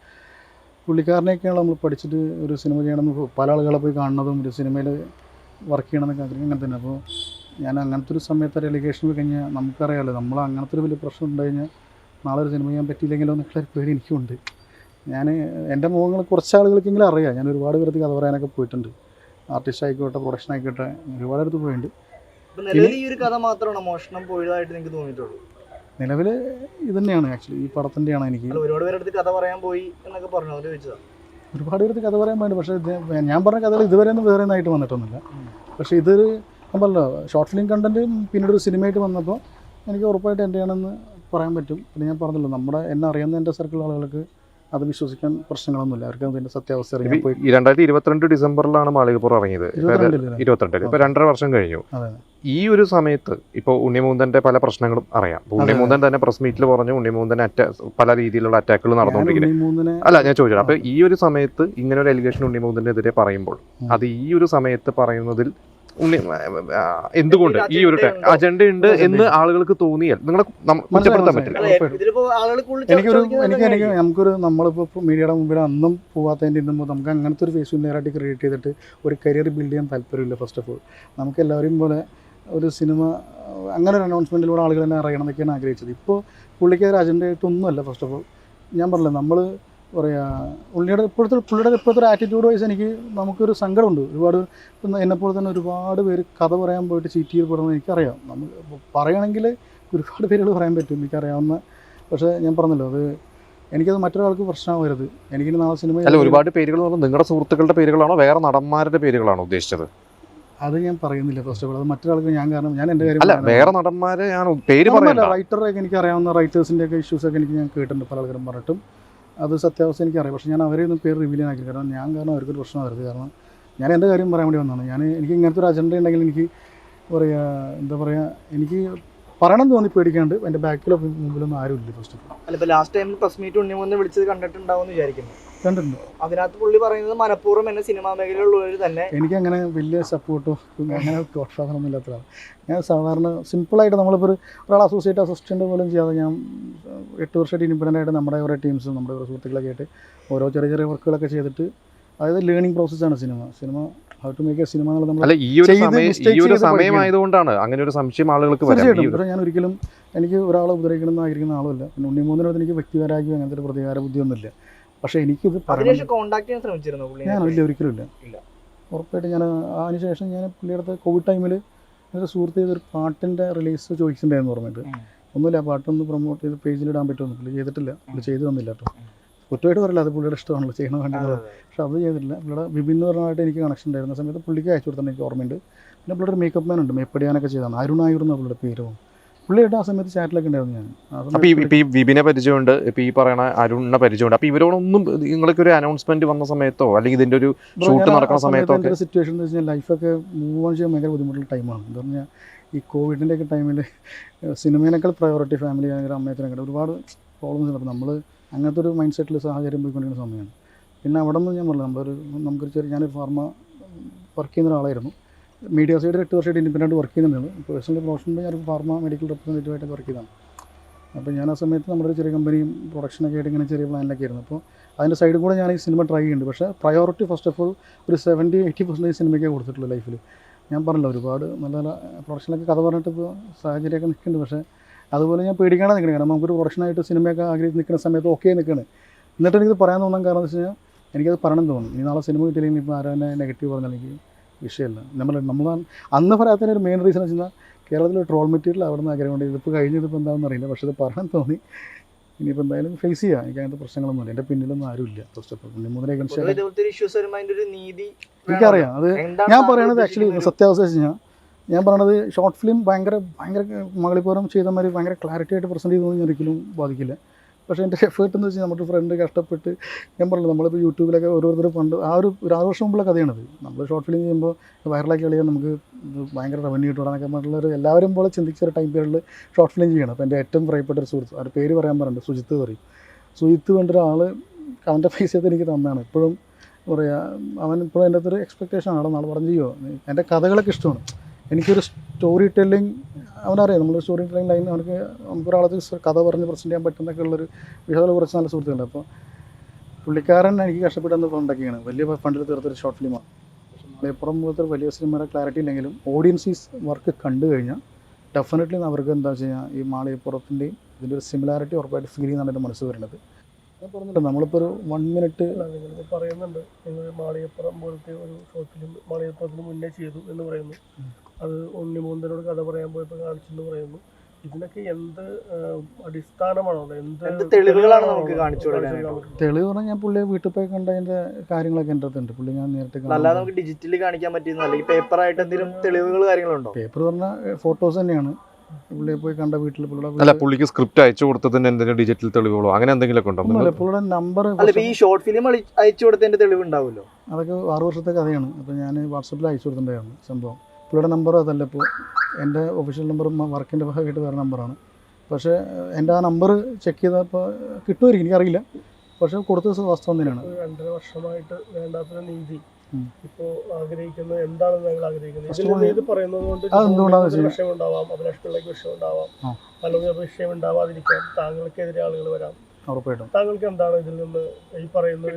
പുള്ളിക്കാരനെയൊക്കെയാണ് നമ്മൾ പഠിച്ചിട്ട് ഒരു സിനിമ ചെയ്യണമെന്ന് പല ആളുകളെ പോയി കാണുന്നതും ഒരു സിനിമയിൽ വർക്ക് ചെയ്യണമെന്നൊക്കെ ആഗ്രഹം അങ്ങനെ തന്നെ. അപ്പോൾ ഞാൻ അങ്ങനത്തെ ഒരു സമയത്ത് റെലിഗേഷൻ പോയി കഴിഞ്ഞാൽ നമുക്കറിയാമല്ലോ, നമ്മൾ അങ്ങനത്തെ ഒരു വലിയ പ്രശ്നം ഉണ്ടായി കഴിഞ്ഞാൽ നാളെ ഒരു സിനിമ ചെയ്യാൻ പറ്റിയില്ലെങ്കിലോ എന്നുള്ളൊരു പേടി എനിക്കുണ്ട്. എൻ്റെ മുഖങ്ങൾ കുറച്ച് ആളുകൾക്കെങ്കിലും അറിയാം. ഞാൻ ഒരുപാട് പേർക്ക് കഥ പറയാനൊക്കെ പോയിട്ടുണ്ട്. ആർട്ടിസ്റ്റ് ആയിക്കോട്ടെ, പ്രൊഡക്ഷൻ ആയിക്കോട്ടെ, ഒരുപാട് അടുത്ത് പോയിട്ടുണ്ട്. നിലവിൽ ഇത് തന്നെയാണ് ആക്ച്വലി ഈ പടത്തിൻ്റെയാണ്. എനിക്ക് ഒരുപാട് പേരെടുത്ത് കഥ പറയാൻ പോയി എന്നൊക്കെ പറഞ്ഞു, അത് ചോദിച്ചതാണ്. ഒരുപാട് പേർക്ക് കഥ പറയാൻ വേണ്ടി. പക്ഷേ ഞാൻ പറഞ്ഞ കഥകൾ ഇതുവരെ ഒന്നും വേറെ ഒന്നായിട്ട് വന്നിട്ടൊന്നുമില്ല. പക്ഷേ ഇതൊരു നമ്മളല്ലോ ഷോർട്ട് ഫിലിം കണ്ടൻറ്റ് പിന്നീട് ഒരു സിനിമയായിട്ട് വന്നപ്പോൾ എനിക്ക് ഉറപ്പായിട്ട് എൻ്റെയാണെന്ന് പറയാൻ പറ്റും. പിന്നെ ഞാൻ പറഞ്ഞല്ലോ, എന്നെ അറിയുന്ന എൻ്റെ സർക്കിൾ ആളുകൾക്ക് അത് വിശ്വസിക്കാൻ പ്രശ്നങ്ങളൊന്നുമില്ല. അവർക്ക് അതിൻ്റെ സത്യാവസ്ഥ അറിയാൻ പോയി. 2022 ഡിസംബറിലാണ് മാളികപ്പുറം ഇറങ്ങിയത്. 22 ഇപ്പോൾ 2.5 വർഷം കഴിഞ്ഞു. അതെ. ഈ ഒരു സമയത്ത് ഇപ്പോൾ ഉണ്ണിമൂന്തന്റെ പല പ്രശ്നങ്ങളും അറിയാം. ഉണ്ണിമൂന്തൻ തന്നെ പ്രസ് മീറ്റിൽ പറഞ്ഞു ഉണ്ണിമൂന്തൻ പല രീതിയിലുള്ള അറ്റാക്കുകൾ നടന്നുകൊണ്ടിരിക്കുന്നത്. അല്ല ഞാൻ ചോദിച്ചത്, അപ്പൊ ഈ ഒരു സമയത്ത് ഇങ്ങനെ ഒരു എലിഗേഷൻ ഉണ്ണിമൂന്തനെതിരെ പറയുമ്പോൾ അത് ഈ ഒരു സമയത്ത് പറയുന്നതിൽ എന്തുകൊണ്ട് ഈ ഒരു അജണ്ട ഉണ്ട് എന്ന് ആളുകൾക്ക് തോന്നിയാൽ നിങ്ങളെ കുറ്റപ്പെടുത്താൻ പറ്റില്ല. നമുക്കൊരു നമ്മളിപ്പോൾ മീഡിയയുടെ മുമ്പിൽ അന്നും പോകാത്തതിൻ്റെ ഇന്നും നമുക്ക് അങ്ങനത്തെ ഒരു ഫേസ് നേരായിട്ട് ക്രിയേറ്റ് ചെയ്തിട്ട് ഒരു കരിയർ ബിൽഡ് ചെയ്യാൻ താല്പര്യമില്ല. ഫസ്റ്റ് ഓഫ് ഓൾ നമുക്ക് എല്ലാവരെയും പോലെ ഒരു സിനിമ അങ്ങനെ ഒരു അനൗൺസ്മെൻറ്റിലൂടെ ആളുകൾ തന്നെ അറിയണം എന്നൊക്കെയാണ് ആഗ്രഹിച്ചത്. ഇപ്പോൾ പുള്ളിക്ക് ഒരു അജണ്ടയായിട്ടൊന്നുമല്ല. ഫസ്റ്റ് ഓഫ് ഓൾ ഞാൻ പറഞ്ഞില്ല, നമ്മൾ പറയുക പുള്ളിയുടെ ഇപ്പോഴത്തെ ഒരു ആറ്റിറ്റ്യൂഡ് വൈസ് നമുക്കൊരു സങ്കടമുണ്ട്. ഒരുപാട് എന്നെപ്പോലെ തന്നെ ഒരുപാട് പേര് കഥ പറയാൻ പോയിട്ട് ചീറ്റ് ചെയ്യപ്പെടുന്നത് എനിക്കറിയാം. നമുക്ക് പറയുകയാണെങ്കിൽ ഒരുപാട് പേരുകൾ പറയാൻ പറ്റും എനിക്കറിയാവുന്ന. പക്ഷേ ഞാൻ പറഞ്ഞല്ലോ, എനിക്കത് മറ്റൊരാൾക്ക് പ്രശ്നമാവരുത്. എനിക്കിനി നാളെ സിനിമ അല്ല, ഒരുപാട് പേരുകൾ നിങ്ങളുടെ സുഹൃത്തുക്കളുടെ പേരുകളാണോ വേറെ നടന്മാരുടെ പേരുകളാണോ ഉദ്ദേശിച്ചത്? അത് ഞാൻ പറയുന്നില്ല. ഫസ്റ്റ് ഓഫ് ഓൾ അത് മറ്റൊരാൾക്ക് കാരണം ഞാൻ എൻ്റെ കാര്യം അല്ല, വേറെ നടന്മാരെ പേര് പറയണ്ട. റൈറ്ററൊക്കെ എനിക്ക് അറിയാവുന്ന റൈറ്റേഴ്സിൻ്റെ ഒക്കെ ഇഷ്യൂസൊക്കെ ഞാൻ കേട്ടിട്ടുണ്ട് പല ആൾക്കാരും പറഞ്ഞിട്ടും. അത് സത്യാവസ്ഥ എനിക്കറിയാം. പക്ഷേ ഞാൻ അവരെ ഒന്നും പേര് റിവീൽ ചെയ്യാനാക്കി. കാരണം അവർക്കൊരു പ്രശ്നമായിരുന്നു. കാരണം ഞാൻ എൻ്റെ കാര്യം പറയാൻ വേണ്ടി വന്നതാണ്. എനിക്ക് ഇങ്ങനത്തെ ഒരു അജണ്ട ഉണ്ടെങ്കിൽ എനിക്ക് എനിക്ക് പറയണം തോന്നി പേടിക്കാണ്ട് എൻ്റെ ബാക്കിലോ മുമ്പിലൊന്നും ആരുമില്ല. ഫസ്റ്റ് ഓഫ് ഓൾ അല്ല, ഇപ്പോൾ ലാസ്റ്റ് ടൈം പ്രസ് മീറ്റ് ഉണ്ണിമൂന്ന് വിളിച്ചത് കണ്ടിട്ടുണ്ടാവും എന്ന് വിചാരിക്കുന്നു. കണ്ടിട്ടുണ്ട്. അതിനകത്ത് പുള്ളി പറയുന്നത് മനഃപൂർവ്വം എന്നെ സിനിമാ മേഖലയിലുള്ളവർ തന്നെ. എനിക്കങ്ങനെ വലിയ സപ്പോർട്ടോ അങ്ങനെ പ്രോത്സാഹനമൊന്നും ഇല്ലാത്തതാണ്. ഞാൻ സാധാരണ സിമ്പിളായിട്ട് നമ്മളിപ്പോൾ ഒരാൾ അസിസ്റ്റൻ്റ് പോലും ചെയ്യാതെ ഞാൻ 8 വർഷമായിട്ട് ഇൻഡിപെൻഡൻ്റ് ആയിട്ട് നമ്മുടെ ഓരോ ടീംസും നമ്മുടെ ഓരോ സുഹൃത്തുക്കളൊക്കെ ആയിട്ട് ഓരോ ചെറിയ വർക്കുകളൊക്കെ ചെയ്തിട്ട്, അതായത് ലേണിംഗ് പ്രോസസ്സാണ് cinema how to make a cinema എന്നുള്ളത്. അല്ല, ഈ ഒരു സമയമായതുകൊണ്ടാണ് അങ്ങനെ ഒരു സംശയം ആളുകൾക്ക് തീർച്ചയായിട്ടും. പക്ഷേ ഞാൻ ഒരിക്കലും എനിക്ക് ഒരാളെ ഉപദ്രവിക്കണം എന്ന് ആഗ്രഹിക്കുന്ന ആളുമല്ല. പിന്നെ ഉണ്ണിമൂന്നിനോട് എനിക്ക് വ്യക്തിപരമാക്കി അങ്ങനത്തെ ഒരു പ്രതികാര ബുദ്ധിയൊന്നുമില്ല. പക്ഷേ എനിക്കിത് ഞാനില്ല, ഒരിക്കലും ഇല്ല. ഉറപ്പായിട്ട് ഞാൻ അതിനുശേഷം ഞാൻ പുള്ളിയുടെ കോവിഡ് ടൈമിൽ എൻ്റെ സുഹൃത്ത് ചെയ്തൊരു പാട്ടിൻ്റെ റിലീസ് ചോദിച്ചിട്ടുണ്ടായിരുന്നു. പറഞ്ഞിട്ട് ഒന്നുമില്ല, പാട്ടൊന്ന് പ്രൊമോട്ട് ചെയ്ത് പേജിലിടാൻ പറ്റുമെന്ന്. പുള്ളി ചെയ്തിട്ടില്ല. പുള്ളി ചെയ്തു തന്നില്ല കേട്ടോ. കുറ്റമായിട്ട് പറയില്ല, അത് പുള്ളിയുടെ ഇഷ്ടമാണല്ലോ, ചെയ്യണം വേണ്ടത്. പക്ഷെ അത് ചെയ്തിട്ടില്ല. പുള്ളിയുടെ വിപിൻ എന്ന് പറഞ്ഞായിട്ട് എനിക്ക് കണക്ഷൻ ഉണ്ടായിരുന്ന സമയത്ത് പുള്ളിക്ക് അയച്ചു കൊടുത്തിട്ട് എനിക്ക് ഓർമ്മയുണ്ട്. പിന്നെ പുള്ളിയുടെ ഒരു മേക്കപ്പ് മാൻ ഉണ്ട്, മേപ്പടിയാനൊക്കെ ചെയ്താണ്. അരുണായൂർ എന്നാണ് പുള്ളിയുടെ പേര്. പുള്ളിയായിട്ട് ആ സമയത്ത് ചാറ്റിലൊക്കെ ഉണ്ടായിരുന്നു ഞാൻ. അപ്പോൾ ഈ വിപിനെ പരിചയമുണ്ട്, ഇപ്പോൾ ഈ പറയുന്ന അരുണിനെ പരിചയമുണ്ട്. അപ്പോൾ ഇവരോടൊന്നും നിങ്ങൾക്ക് ഒരു അനൗൺസ്മെന്റ് വന്ന സമയത്തോ അല്ലെങ്കിൽ ഇതിൻ്റെ ഒരു ഷൂട്ട് നടക്കുന്ന സമയത്തോ എൻ്റെ സിറ്റുവേഷൻ എന്ന് വെച്ചാൽ ലൈഫൊക്കെ മൂവ് ഓൺ ചെയ്യാൻ ഭയങ്കര ബുദ്ധിമുട്ടുള്ള ടൈമാണ്. എന്താ പറഞ്ഞാൽ ഈ കോവിഡിൻ്റെ ഒക്കെ ടൈമിൽ സിനിമേനേക്കാൾ പ്രയോറിറ്റി ഫാമിലി ആണെങ്കിൽ അമ്മയത്തിനൊക്കെ ഒരുപാട് പ്രോബ്ലംസ് ഉണ്ട്. അപ്പോൾ നമ്മൾ അങ്ങനത്തെ ഒരു മൈൻഡ് സെറ്റിൽ സാഹചര്യം പോയിക്കൊണ്ടിരിക്കുന്ന സമയമാണ്. പിന്നെ അവിടെ നിന്ന് ഞാൻ പറഞ്ഞു, നമുക്കൊരു ഞാനൊരു ഫാർമ വർക്ക് ചെയ്യുന്ന ഒരാളായിരുന്നു. മീഡിയ സൈഡിൽ 8 വർഷമായിട്ട് ഇൻഡിപെൻഡൻ്റ് വർക്ക് ചെയ്യുന്നുണ്ട്. പേഴ്സണലി പ്രൊഫഷനിൽ ഞാനൊരു ഫാർമ മെഡിക്കൽ റെപ്രസെൻറ്റേറ്റീവായിട്ട് വർക്ക് ചെയ്തതാണ്. അപ്പോൾ ഞാൻ ആ സമയത്ത് നമ്മുടെ ഒരു ചെറിയ കമ്പനിയും പ്രൊഡക്ഷനൊക്കെ ആയിട്ട് ഇങ്ങനെ ചെറിയ പ്ലാനിലൊക്കെ ആയിരുന്നു. അപ്പോൾ അതിൻ്റെ സൈഡിൽ കൂടെ ഞാൻ ഈ സിനിമ ട്രൈ ചെയ്യുന്നുണ്ട്. പക്ഷേ പ്രയോറിറ്റി ഫസ്റ്റ് ഓഫ് ഓൾ ഒരു 70-80% സിനിമയ്ക്കേ കൊടുത്തിട്ടുള്ളൂ ലൈഫിൽ. ഞാൻ പറഞ്ഞല്ലോ, ഒരുപാട് നല്ല നല്ല പ്രൊഡക്ഷനൊക്കെ കഥ പറഞ്ഞിട്ട് ഇപ്പോൾ സാഹചര്യമൊക്കെ നിൽക്കുന്നുണ്ട്. പക്ഷേ അതുപോലെ ഞാൻ പേടിക്കാതെ നിൽക്കണം. കാരണം നമുക്കൊരു പ്രൊഡക്ഷനായിട്ട് സിനിമയൊക്കെ ആഗ്രഹിച്ച് നിൽക്കുന്ന സമയത്ത് ഓക്കെ നിൽക്കണം. എന്നിട്ട് എനിക്കത് പറയാൻ തോന്നാൻ കാരണം എന്ന് വെച്ച് കഴിഞ്ഞാൽ എനിക്കത് പറയണം തോന്നും. ഇനി നാളെ സിനിമ കിട്ടിയില്ലെങ്കിൽ ഇപ്പോൾ ആരാ നെഗറ്റീവ് പറഞ്ഞാൽ എനിക്ക് വിഷയമല്ല. നമ്മൾ അന്ന് പറയാത്തതിന് ഒരു മെയിൻ റീസൺ വെച്ച് കഴിഞ്ഞാൽ കേരളത്തിൽ ട്രോൾ മെറ്റീരിയൽ അവിടെ നിന്ന് ആഗ്രഹം കൊണ്ട് ഇതിപ്പോൾ കഴിഞ്ഞതിപ്പോൾ എന്താണെന്ന് അറിയില്ല. പക്ഷേ ഇത് പറയാൻ തോന്നി. ഇനിയിപ്പോൾ എന്തായാലും ഫേസ് ചെയ്യാം. എനിക്ക് അങ്ങനത്തെ പ്രശ്നങ്ങളൊന്നുമില്ല. എൻ്റെ പിന്നിലൊന്നും ആരുമില്ല. ഫസ്റ്റ് ഓഫ് ഓൾ എനിക്കറിയാം. അത് ഞാൻ പറയണത് ആക്ച്വലി സത്യാവസ്ഥ വെച്ച് കഴിഞ്ഞാൽ ഞാൻ പറയണത് ഷോർട്ട് ഫിലിം ഭയങ്കര മകളിപ്പുറം ചെയ്തമാതിരി ഭയങ്കര ക്ലാരിറ്റി ആയിട്ട് പ്രസൻറ്റ് ചെയ്തൊന്നും ഒരിക്കലും ബാധിക്കില്ല. പക്ഷേ എൻ്റെ എഫേർട്ട് എന്ന് വെച്ചാൽ നമ്മുടെ ഫ്രണ്ട് കഷ്ടപ്പെട്ട് ഞാൻ പറഞ്ഞില്ല, നമ്മളിപ്പോൾ യൂട്യൂബിലൊക്കെ ഓരോരുത്തർ പണ്ട് ഒരു 6 വർഷം മുമ്പുള്ള കഥയാണത്. നമ്മൾ ഷോർട്ട് ഫിലിം ചെയ്യുമ്പോൾ വൈറലാക്കി കളിയാൽ നമുക്ക് ഭയങ്കര റവന്യൂ കിട്ടുകയാണെന്നൊക്കെ പറഞ്ഞിട്ടുള്ളൊരു എല്ലാവരും പോലെ ചിന്തിച്ചൊരു ടൈം പീരീഡിൽ ഷോർട്ട് ഫിലിം ചെയ്യണം. അപ്പോൾ എൻ്റെ ഏറ്റവും പ്രിയപ്പെട്ട ഒരു സുഹൃത്ത്, അവരുടെ പേര് പറയാൻ പറഞ്ഞിട്ടുണ്ട്, സുജിത്ത് പറയും. സുജിത്ത് വേണ്ടൊരാൾ അവൻ്റെ പൈസ എനിക്ക് തന്നാണ്. ഇപ്പോഴും പറയുക, അവൻ ഇപ്പോഴും എൻ്റെ അടുത്തൊരു എക്സ്പെക്റ്റേഷൻ ആണ്, നാളെ പറഞ്ഞു ചെയ്യുമോ, എൻ്റെ കഥകളൊക്കെ ഇഷ്ടമാണ്. എനിക്കൊരു സ്റ്റോറി ടെല്ലിങ് അവനറിയാം. നമ്മൾ സ്റ്റോറി ടെല്ലിങ് ലൈൻ നമുക്കൊരാളത് കഥ പറഞ്ഞ് പ്രസൻറ്റ് ചെയ്യാൻ പറ്റുന്നൊക്കെ ഉള്ളൊരു വിഷയത്തിൽ കുറച്ച് നല്ല സുഹൃത്തുക്കളുണ്ട്. അപ്പോൾ പുള്ളിക്കാരൻ എനിക്ക് കഷ്ടപ്പെട്ടെന്ന് ഫണ്ടൊക്കെയാണ്, വലിയ ഫണ്ടിൽ തീർത്തൊരു ഷോർട്ട് ഫിലിമാണ്. പക്ഷേ മലപ്പുറം പോലത്തെ വലിയ സിനിമയുടെ ക്ലാരിറ്റി ഇല്ലെങ്കിലും ഓഡിയൻസീസ് വർക്ക് കണ്ടു കഴിഞ്ഞാൽ ഡെഫിനറ്റ്ലി അവർക്ക് എന്താ വെച്ച് കഴിഞ്ഞാൽ ഈ മാളികപ്പുറത്തിൻ്റെയും ഇതിൻ്റെ ഒരു സിമിലാരിറ്റി ഉറപ്പായിട്ട് ഫീൽ ചെയ്യുന്നതാണ് എൻ്റെ മനസ്സ് വരുന്നത്. ഞാൻ പറഞ്ഞിട്ടുണ്ട്, നമ്മളിപ്പോൾ ഒരു 1 മിനിറ്റ് നിങ്ങൾ പറയുന്നുണ്ട്, നിങ്ങൾ മാളികപ്പുറം പോലത്തെ ഒരു ഷോർട്ട് ഫിലിം മാളികപ്പുറത്തിന് മുന്നേ ചെയ്തു എന്ന് പറയുന്നു. അത് ഉണ്ണിമൂന്തനോട് കഥ പറയാൻ പോയപ്പോൾ കാണിച്ചെന്ന് പറയുന്നു. ഇതിനൊക്കെ എന്ത് അടിസ്ഥാനമാണോ, എന്ത് തെളിവുകളാണ് നമുക്ക് കാണിച്ചു കൊടുക്കാൻ? തെളിവ് പറഞ്ഞാൽ ഞാൻ പുള്ളിയെ വീട്ടിൽ പോയി കണ്ടതിൻ്റെ കാര്യങ്ങളൊക്കെ എൻ്റെ അടുത്തുണ്ട്. പുള്ളി ഞാൻ നേരിട്ട് അല്ലാതെ നമുക്ക് ഡിജിറ്റലി കാണിക്കാൻ പറ്റുന്ന, അല്ലെങ്കിൽ പേപ്പറായിട്ട് എന്തെങ്കിലും തെളിവുകൾ കാര്യങ്ങളുണ്ടോ? പേപ്പർ പറഞ്ഞാൽ ഫോട്ടോസ് തന്നെയാണ്. പുള്ളിയെ പോയി കണ്ട വീട്ടിൽ അല്ല, പുള്ളിക്ക് സ്ക്രിപ്റ്റ് അയച്ചു കൊടുത്തതിന് എന്തെങ്കിലും ഡിജിറ്റൽ തെളിവുകളോ അങ്ങനെ എന്തെങ്കിലും ഉണ്ടോ? പുള്ളിയുടെ നമ്പർ ഈ ഷോർട്ട് ഫിലിം അയച്ചു കൊടുത്തതിന്റെ തെളിവ് ഉണ്ടാവുമല്ലോ. അതൊക്കെ 6 വർഷത്തെ കഥയാണ്. അപ്പോൾ ഞാൻ വാട്സപ്പിൽ അയച്ചു കൊടുത്തിട്ടുണ്ടായിരുന്നു സംഭവം. പുള്ളിയുടെ നമ്പർ അതല്ല ഇപ്പോൾ എൻ്റെ ഒഫീഷ്യൽ നമ്പർ വർക്കിൻ്റെ ഭാഗമായിട്ട് വേറെ നമ്പറാണ്. പക്ഷേ എൻ്റെ ആ നമ്പർ ചെക്ക് ചെയ്തപ്പോൾ കിട്ടുമായിരിക്കും, എനിക്കറിയില്ല. പക്ഷേ കൊടുത്ത വാസ്തവം തന്നെയാണ്. 2.5 വർഷമായിട്ട് വേണ്ടാത്ത നീതി ഇപ്പോൾ ആഗ്രഹിക്കുന്നത് എന്താണെന്ന് ഞങ്ങൾ ആഗ്രഹിക്കുന്നത്. ഇത് പറയുന്നത് കൊണ്ട് വിഷയം ഉണ്ടാവാം, അഭിലാഷ് പിള്ളയ്ക്ക് വിഷയം ഉണ്ടാവാം, പലർക്കും വിഷയം ഉണ്ടാവാതിരിക്കാം, താങ്കൾക്കെതിരെ ആളുകൾ വരാം. ഉറപ്പായിട്ടും താങ്കൾക്ക് എന്താണ് ഇതിൽ നിന്ന് ഈ പറയുന്നത്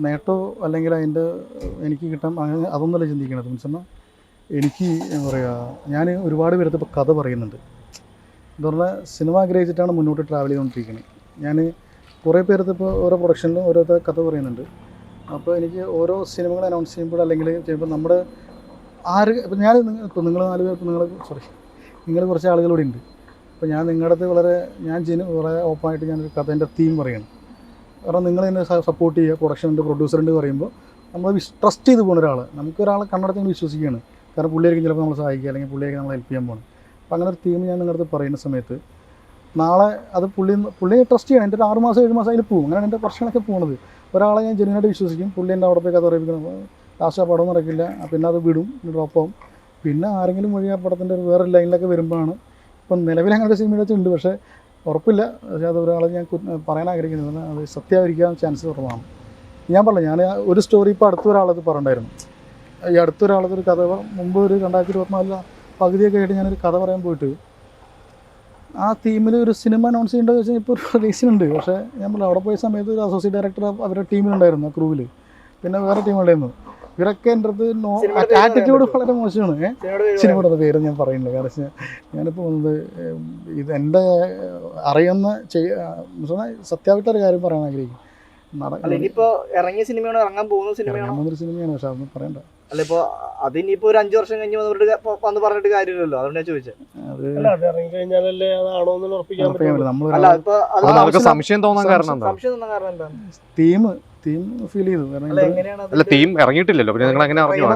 നേട്ടോ അല്ലെങ്കിൽ അതിൻ്റെ എനിക്ക് കിട്ടാൻ അങ്ങനെ അതൊന്നുമല്ല ചിന്തിക്കണത്. മീൻസ് എന്നാൽ എനിക്ക് എന്താ പറയുക, ഞാൻ ഒരുപാട് പേരത്ത് ഇപ്പോൾ കഥ പറയുന്നുണ്ട്. എന്ന് പറഞ്ഞാൽ സിനിമ ആഗ്രഹിച്ചിട്ടാണ് മുന്നോട്ട് ട്രാവൽ ചെയ്തുകൊണ്ടിരിക്കുന്നത്. ഞാൻ കുറേ പേരത്ത് ഇപ്പോൾ ഓരോ പ്രൊഡക്ഷനിലും ഓരോരുത്തർ കഥ പറയുന്നുണ്ട്. അപ്പോൾ എനിക്ക് ഓരോ സിനിമകൾ അനൗൺസ് ചെയ്യുമ്പോൾ അല്ലെങ്കിൽ ചെയ്യുമ്പോൾ നമ്മുടെ ഇപ്പം ഞാൻ ഇപ്പോൾ നിങ്ങൾ 4 പേർ, ഇപ്പോൾ നിങ്ങൾ കുറച്ച് ആളുകളൂടെ ഉണ്ട്. അപ്പോൾ ഞാൻ നിങ്ങളുടെ അടുത്ത് വളരെ വളരെ ഓപ്പണായിട്ട് ഞാനൊരു കഥേൻ്റെ തീം പറയുകയാണ്. കാരണം നിങ്ങൾ എന്നെ സപ്പോർട്ട് ചെയ്യുക, പ്രൊഡക്ഷനുണ്ട്, പ്രൊഡ്യൂസറുണ്ട് പറയുമ്പോൾ നമ്മൾ ട്രസ്റ്റ് ചെയ്ത് പോകുന്ന ഒരാൾ, നമുക്കൊരാളെ കണ്ണടച്ച് വിശ്വസിക്കുകയാണ്. കാരണം പുള്ളിയായിരിക്കും ചിലപ്പോൾ നമ്മൾ സഹായിക്കുക, അല്ലെങ്കിൽ പുള്ളിയായിരിക്കും നമ്മളെ ഹെൽപ്പ് ചെയ്യാൻ പോകണം. അപ്പോൾ അങ്ങനെ ഒരു തീം ഞാൻ നിങ്ങളുടെ അടുത്ത് പറയുന്ന സമയത്ത് നാളെ അത് പുള്ളിയെ ട്രസ്റ്റ് ചെയ്യണം. എൻ്റെ ഒരു 6 മാസം 7 മാസം അതിൽ പോകും. അങ്ങനെയാണ് എൻ്റെ പ്രശ്നങ്ങളൊക്കെ പോകുന്നത്. ഒരാളെ ഞാൻ ജെന്യൂനായിട്ട് വിശ്വസിക്കും, പുള്ളി എൻ്റെ അവിടെ പോയി കഥ പറയിപ്പിക്കണം, ലാസ്റ്റ് ആ പടം നടക്കില്ല, പിന്നെ അത് വിടും, ഡ്രോപ്പ് ആവും. പിന്നെ ആരെങ്കിലും വഴി ആ പടത്തിൻ്റെ ഒരു വേറെ ലൈനിലൊക്കെ വരുമ്പോഴാണ് ഇപ്പം നിലവിൽ അങ്ങനെ ഒരു സിനിമ ഉണ്ട്. പക്ഷേ ഉറപ്പില്ല. പക്ഷേ അത് ഒരാളെ ഞാൻ പറയാൻ ആഗ്രഹിക്കുന്നത് അത് സത്യമായിരിക്കാൻ ചാൻസ് കുറവാണ്. ഞാൻ പറഞ്ഞു, ഞാൻ ഒരു സ്റ്റോറി ഇപ്പോൾ അടുത്തൊരാളത് പറഞ്ഞിട്ടുണ്ടായിരുന്നു. ഈ അടുത്തൊരാളത് ഒരു കഥ മുമ്പ് ഒരു 2024 പകുതിയൊക്കെ ആയിട്ട് ഞാനൊരു കഥ പറയാൻ പോയിട്ട് ആ തീമിൽ ഒരു സിനിമ അനൗൺസ് ചെയ്യേണ്ടത് വെച്ചാൽ ഇപ്പോൾ ഒരു റീസണുണ്ട്. പക്ഷേ ഞാൻ പറഞ്ഞു, അവിടെ പോയ സമയത്ത് ഒരു അസോസിയേറ്റ് ഡയറക്ടർ അവരുടെ ടീമിലുണ്ടായിരുന്നു, ക്രൂവിൽ. പിന്നെ വേറെ ടീമുണ്ടായിരുന്നു. ഇവരൊക്കെ എൻ്റെ അടുത്ത് ആറ്റിറ്റ്യൂഡ് വളരെ മോശമാണ്. സിനിമയുടെ പേര് ഞാൻ പറയുന്നില്ല. കാരണം വെച്ചാൽ ഞാനിപ്പോൾ വന്നത് ഇത് എൻ്റെ അറിയുന്ന സത്യാവട്ടൊരു കാര്യം പറയാൻ ആഗ്രഹിക്കും. ഇറങ്ങിയ സിനിമയാണ്, ഇറങ്ങാൻ പോകുന്ന സിനിമയാണ്. പക്ഷെ അതൊന്നും പറയണ്ട. അല്ല, ഇപ്പോൾ അതിനിപ്പോൾ ഒരു 5 വർഷം കഴിഞ്ഞ് വന്ന് പറഞ്ഞിട്ട് കാര്യമില്ലല്ലോ. അതുകൊണ്ട് ഞാൻ ചോദിച്ചത്. നമുക്ക് സംശയം തോന്നാൻ കാരണം എന്താണ്? തീം ഫീൽ ചെയ്തു. അല്ല, തീം ഇറങ്ങിയിട്ടില്ലല്ലോ, പിന്നെ നിങ്ങൾ എങ്ങനെ അറിഞ്ഞു?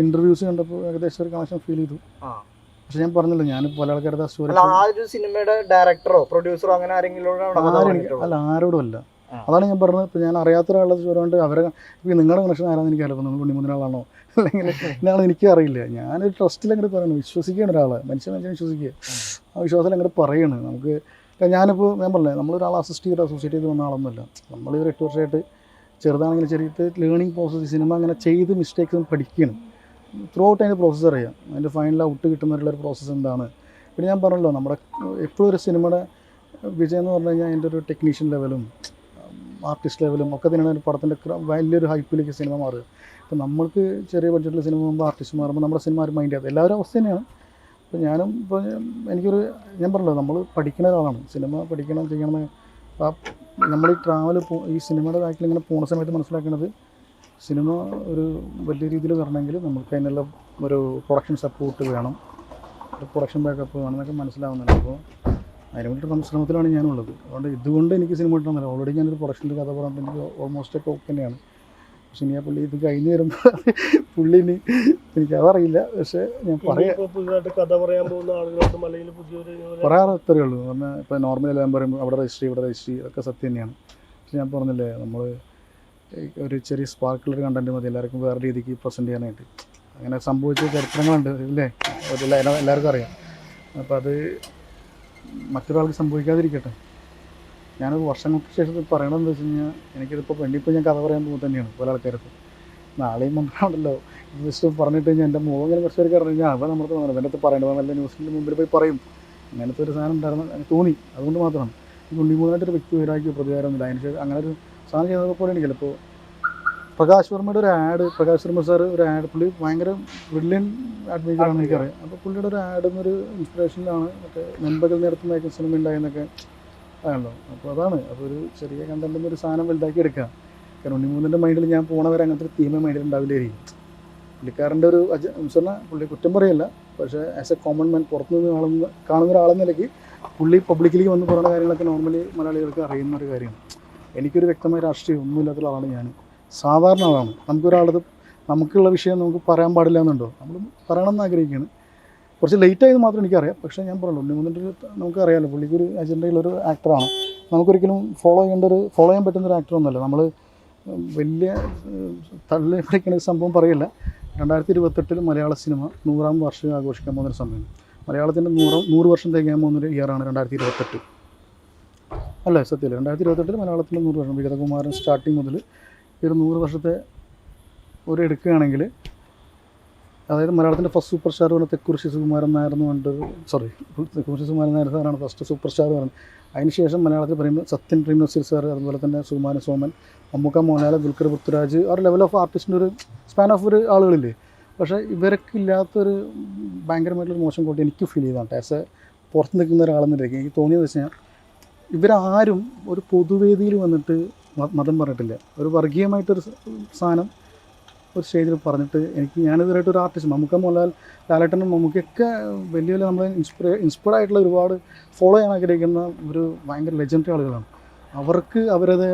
ഇന്റർവ്യൂസ് കണ്ടപ്പോൾ ഏകദേശം ഒരു കണക്ഷൻ ഫീൽ ചെയ്തു. പക്ഷെ ഞാൻ പറഞ്ഞല്ലോ, ഞാൻ പല ആൾക്കാരുടെ സ്റ്റോറി സിനിമയുടെ ഡയറക്ടറോ പ്രൊഡ്യൂസറോ അങ്ങനെ ആരെങ്കിലും അല്ല, ആരോടും അല്ല. അതാണ് ഞാൻ പറഞ്ഞത്. ഇപ്പോൾ ഞാൻ അറിയാത്ത ഒരാളുടെ സ്റ്റോറി കൊണ്ട് അവരെ ഇപ്പോൾ നിങ്ങളുടെ കണക്ഷൻ ആരാന്ന് എനിക്കറിയാം. നിങ്ങൾ ഉണ്ണിമുതലാളാണോ അല്ലെങ്കിൽ ഇന്നാളെ എനിക്ക് അറിയില്ല. ഞാനൊരു ട്രസ്റ്റിൽ അങ്ങോട്ട് പറയണം, വിശ്വസിക്കുകയാണ് ഒരാളെ, മനുഷ്യനെ വിശ്വസിക്കുക. ആ വിശ്വാസത്തിൽ അങ്ങോട്ട് പറയണം. നമുക്ക് ഞാനിപ്പോൾ ഞാൻ പറഞ്ഞേ, നമ്മളൊരാളെ അസോസിയേറ്റ് ചെയ്ത് വന്ന ആളൊന്നുമല്ല. നമ്മളൊരു 8 വർഷമായിട്ട് ചെറുതാണെങ്കിലും ചെറിയ ലേണിംഗ് പ്രോസസ്സ്, സിനിമ അങ്ങനെ ചെയ്ത് മിസ്റ്റേക്സ് പഠിക്കുകയാണ്. ത്രൂ ഔട്ട് അതിൻ്റെ പ്രോസസ്സ് അറിയാം, അതിൻ്റെ ഫൈനൽ ഔട്ട് കിട്ടുന്നവരുള്ളൊരു പ്രോസസ്സ് എന്താണ്. പിന്നെ ഞാൻ പറഞ്ഞല്ലോ, നമ്മുടെ എപ്പോഴും ഒരു സിനിമയുടെ വിജയം എന്ന് പറഞ്ഞു കഴിഞ്ഞാൽ അതിൻ്റെ ഒരു ടെക്നീഷ്യൻ ലെവലും ആർട്ടിസ്റ്റ് ലെവലും ഒക്കെ തന്നെയാണ് ഒരു പടത്തിൻ്റെ വലിയൊരു ഹൈപ്പിലേക്ക് സിനിമ മാറുക. ഇപ്പോൾ നമ്മൾക്ക് ചെറിയ ബഡ്ജറ്റിൽ സിനിമ പോകുമ്പോൾ ആർട്ടിസ്റ്റ് മാറുമ്പോൾ നമ്മുടെ സിനിമ ഒരു മൈൻഡ് ചെയ്യാത്ത എല്ലാവരും അവസ്ഥ തന്നെയാണ്. ഇപ്പോൾ ഞാനും ഇപ്പോൾ എനിക്കൊരു ഞാൻ പറഞ്ഞല്ലോ, നമ്മൾ പഠിക്കുന്ന ഒരാളാണ്, സിനിമ പഠിക്കണം ചെയ്യണം. നമ്മൾ ഈ ട്രാവൽ ഈ സിനിമയുടെ ബാക്കിൽ ഇങ്ങനെ പോകുന്ന സമയത്ത് മനസ്സിലാക്കുന്നത്, സിനിമ ഒരു വലിയ രീതിയിൽ വരണമെങ്കിൽ നമുക്ക് അതിനുള്ള ഒരു പ്രൊഡക്ഷൻ സപ്പോർട്ട് വേണം, ഒരു പ്രൊഡക്ഷൻ ബാക്കപ്പ് വേണം എന്നൊക്കെ മനസ്സിലാവുന്നുണ്ട്. അപ്പോൾ അതിന് വേണ്ടിയിട്ട് ശ്രമത്തിലാണ് ഞാനുള്ളത്. അതുകൊണ്ട് ഇതുകൊണ്ട് എനിക്ക് സിനിമ കിട്ടണമെന്നില്ല. ഓൾറെഡി ഞാനൊരു പ്രൊഡക്ഷനിൽ കഥ പറയുമ്പോൾ എനിക്ക് ഓൾമോസ്റ്റ് ഒക്കെ ഓക്കെ തന്നെയാണ്. പക്ഷെ ഇനി ആ പുള്ളി ഇത് കഴിഞ്ഞ് വരുമ്പോൾ പുള്ളിന് എനിക്കതറിയില്ല. പക്ഷേ ഞാൻ പുതിയതായിട്ട് കഥ പറയാൻ പോകുന്ന ആളുകളോട്ടും അല്ലെങ്കിൽ പുതിയൊരു പറയാറ് അത്രയേ ഉള്ളൂ. പറഞ്ഞാൽ ഇപ്പോൾ നോർമലി എല്ലാം പറയുമ്പോൾ അവിടെ രജിസ്ട്രി ഇവിടെ രജിസ്ട്രി ഒക്കെ സത്യം തന്നെയാണ്. പക്ഷെ ഞാൻ പറഞ്ഞില്ലേ, നമ്മൾ ഒരു ചെറിയ സ്പാർക്കുള്ളൊരു കണ്ടൻറ്റ് മതി എല്ലാവർക്കും വേറെ രീതിക്ക് പ്രസൻറ്റ് ചെയ്യാനായിട്ട്. അങ്ങനെ സംഭവിച്ച ചരിത്രങ്ങളുണ്ട് ഇല്ലേ, എല്ലാവർക്കും അറിയാം. അപ്പോൾ അത് മറ്റൊരാൾക്ക് സംഭവിക്കാതിരിക്കട്ടെ. ഞാനൊരു വർഷങ്ങൾക്ക് ശേഷം പറയണമെന്ന് വെച്ച് കഴിഞ്ഞാൽ, എനിക്കിതിപ്പോൾ വേണ്ടിപ്പോൾ ഞാൻ കഥ പറയാൻ പോകുന്നത് തന്നെയാണ് പല ആൾക്കാർക്കും. നാളെയും മന്ത്രാണല്ലോ ജസ്റ്റ് പറഞ്ഞിട്ട് കഴിഞ്ഞാൽ എൻ്റെ മുഖം ഇങ്ങനെ കുറച്ച് പേർക്ക് അറിഞ്ഞു കഴിഞ്ഞാൽ അപ്പോൾ നമ്മുടെ തോന്നുന്നത് എൻ്റെ അടുത്ത് പറയേണ്ടത്, നല്ല ന്യൂസിൻ്റെ മുമ്പിൽ പോയി പറയും. അങ്ങനത്തെ ഒരു സാധനം ഉണ്ടായിരുന്നു തോന്നി. അതുകൊണ്ട് മാത്രമാണ് ഈ ഉണ്ണിമൂന്നായിട്ടൊരു വ്യക്തി ഒരാൾക്ക് പ്രതികാരമൊന്നുമില്ല. അതിന് അങ്ങനെ ഒരു സാധനം ചെയ്തപ്പോൾ എനിക്ക് ചിലപ്പോൾ പ്രകാശ് വർമ്മയുടെ ഒരു ആഡ്, പ്രകാശ് വർമ്മ സാർ ഒരു ആഡ്, പുള്ളി ഭയങ്കര ബ്രില്യൻ ആഡ്മേക്കറാണെന്ന് എനിക്കറിയാം. അപ്പോൾ പുള്ളിയുടെ ഒരു ആഡ് എന്നൊരു ഇൻസ്പിറേഷനിലാണ് മറ്റേ നൻപകൽ നേരത്തെ മേക്കുന്ന സിനിമ ഉണ്ടായെന്നൊക്കെ ആണല്ലോ. അപ്പോൾ അതാണ്, അപ്പോൾ ഒരു ചെറിയ കണ്ടൻറ്റിൽ ഒരു സാധനം വലുതാക്കി എടുക്കുക. കാരണം ഉണ്ണിമൂന്നിൻ്റെ മൈൻഡിൽ ഞാൻ പോണവരെ അങ്ങനത്തെ ഒരു തീമ മൈൻഡിൽ ഉണ്ടാവില്ലായിരിക്കും. പുള്ളിക്കാരൻ്റെ ഒരു പറഞ്ഞാൽ പുള്ളി കുറ്റം പറയല്ല, പക്ഷേ ആസ് എ കോമൺ മാൻ പുറത്തുനിന്ന് കാണുന്ന ഒരാളെന്ന നിലയ്ക്ക് പുള്ളി പബ്ലിക്കിലേക്ക് വന്ന് പറയുന്ന കാര്യങ്ങളൊക്കെ നോർമലി മലയാളികൾക്ക് അറിയുന്ന ഒരു കാര്യമാണ്. എനിക്കൊരു വ്യക്തമായ രാഷ്ട്രീയം ഒന്നുമില്ലാത്ത ആളാണ് ഞാൻ, സാധാരണ ആളാണ്. നമുക്കൊരാളത് നമുക്കുള്ള വിഷയം നമുക്ക് പറയാൻ പാടില്ല എന്നുണ്ടോ, നമ്മൾ പറയണമെന്ന് ആഗ്രഹിക്കുകയാണ്. കുറച്ച് ലേറ്റായത് മാത്രം എനിക്കറിയാം. പക്ഷേ ഞാൻ പറഞ്ഞല്ലോ, ഉണ്ണിമൂന്നിൻ്റെ നമുക്കറിയാമല്ലോ, പുള്ളിക്കൊരു അജണ്ടയിലൊരു ആക്ടറാണ്. നമുക്കൊരിക്കലും ഫോളോ ചെയ്യാൻ പറ്റുന്നൊരു ആക്ടറൊന്നുമല്ല. നമ്മൾ വലിയ തള്ളി പഠിക്കുന്ന സംഭവം പറയില്ല. 2028 മലയാള സിനിമ 100-ാം വാർഷികം ആഘോഷിക്കാൻ പോകുന്നൊരു സമയമാണ്. മലയാളത്തിൻ്റെ 100 വർഷം തികയാൻ പോകുന്നൊരു ഇയറാണ് 2028. അല്ല സത്യമല്ല, 2028 മലയാളത്തിൻ്റെ 100 വർഷം. വിഗതകുമാരൻ സ്റ്റാർട്ടിങ് മുതൽ ഈ ഒരു 100 വർഷത്തെ ഒരു എടുക്കുകയാണെങ്കിൽ, അതായത് മലയാളത്തിൻ്റെ ഫസ്റ്റ് സൂപ്പർ സ്റ്റാർ പറഞ്ഞ തെക്കുറിശി സുകുമാരൻ നായർ എന്ന് പറഞ്ഞിട്ട് തെക്കുറിശി സുകുമാരൻ നായർ സാറാണ് ഫസ്റ്റ് സൂപ്പർ സ്റ്റാർ പറയുന്നത്. അതിനുശേഷം മലയാളത്തിൽ പറയുമ്പോൾ സത്യൻ പ്രേംനസീർ സാർ, അതുപോലെ തന്നെ സുകുമാരൻ സോമൻ, മമ്മൂക്ക, മോഹൻലാൽ, ദുൽഖർ, പൃഥ്വിരാജ്, ആ ഒരു ലെവൽ ഓഫ് ആർട്ടിസ്റ്റിൻ്റെ ഒരു സ്പാൻ ഓഫ് ഒരു ആളുകളില്ലേ. പക്ഷേ ഇവരൊക്കെ ഇല്ലാത്തൊരു ഭയങ്കരമായിട്ടുള്ളൊരു മോശം ക്വാളിറ്റി എനിക്ക് ഫീൽ ചെയ്താണ്. ആസ് എ പുറത്ത് നിൽക്കുന്ന ഒരാളെന്നിരിക്കും എനിക്ക് തോന്നിയത് വെച്ച് കഴിഞ്ഞാൽ, ഇവരാരും ഒരു പൊതുവേദിയിൽ വന്നിട്ട് മതം പറഞ്ഞിട്ടില്ല. ഒരു വർഗീയമായിട്ടൊരു സാധനം ഒരു സ്റ്റേജിൽ പറഞ്ഞിട്ട് ഞാനിതുവരായിട്ട് ഒരു ആർട്ടിസ്റ്റ് മമ്മൂക്ക, മോഹൻലാൽ, ലാലേട്ടനും മമ്മൂക്കൊക്കെ വലിയ വലിയ നമ്മളെ ഇൻസ്പയർഡ് ആയിട്ടുള്ള ഒരുപാട് ഫോളോ ചെയ്യാൻ ആഗ്രഹിക്കുന്ന ഒരു ഭയങ്കര ലെജൻഡറി ആളുകളാണ്. അവർക്ക് അവരത്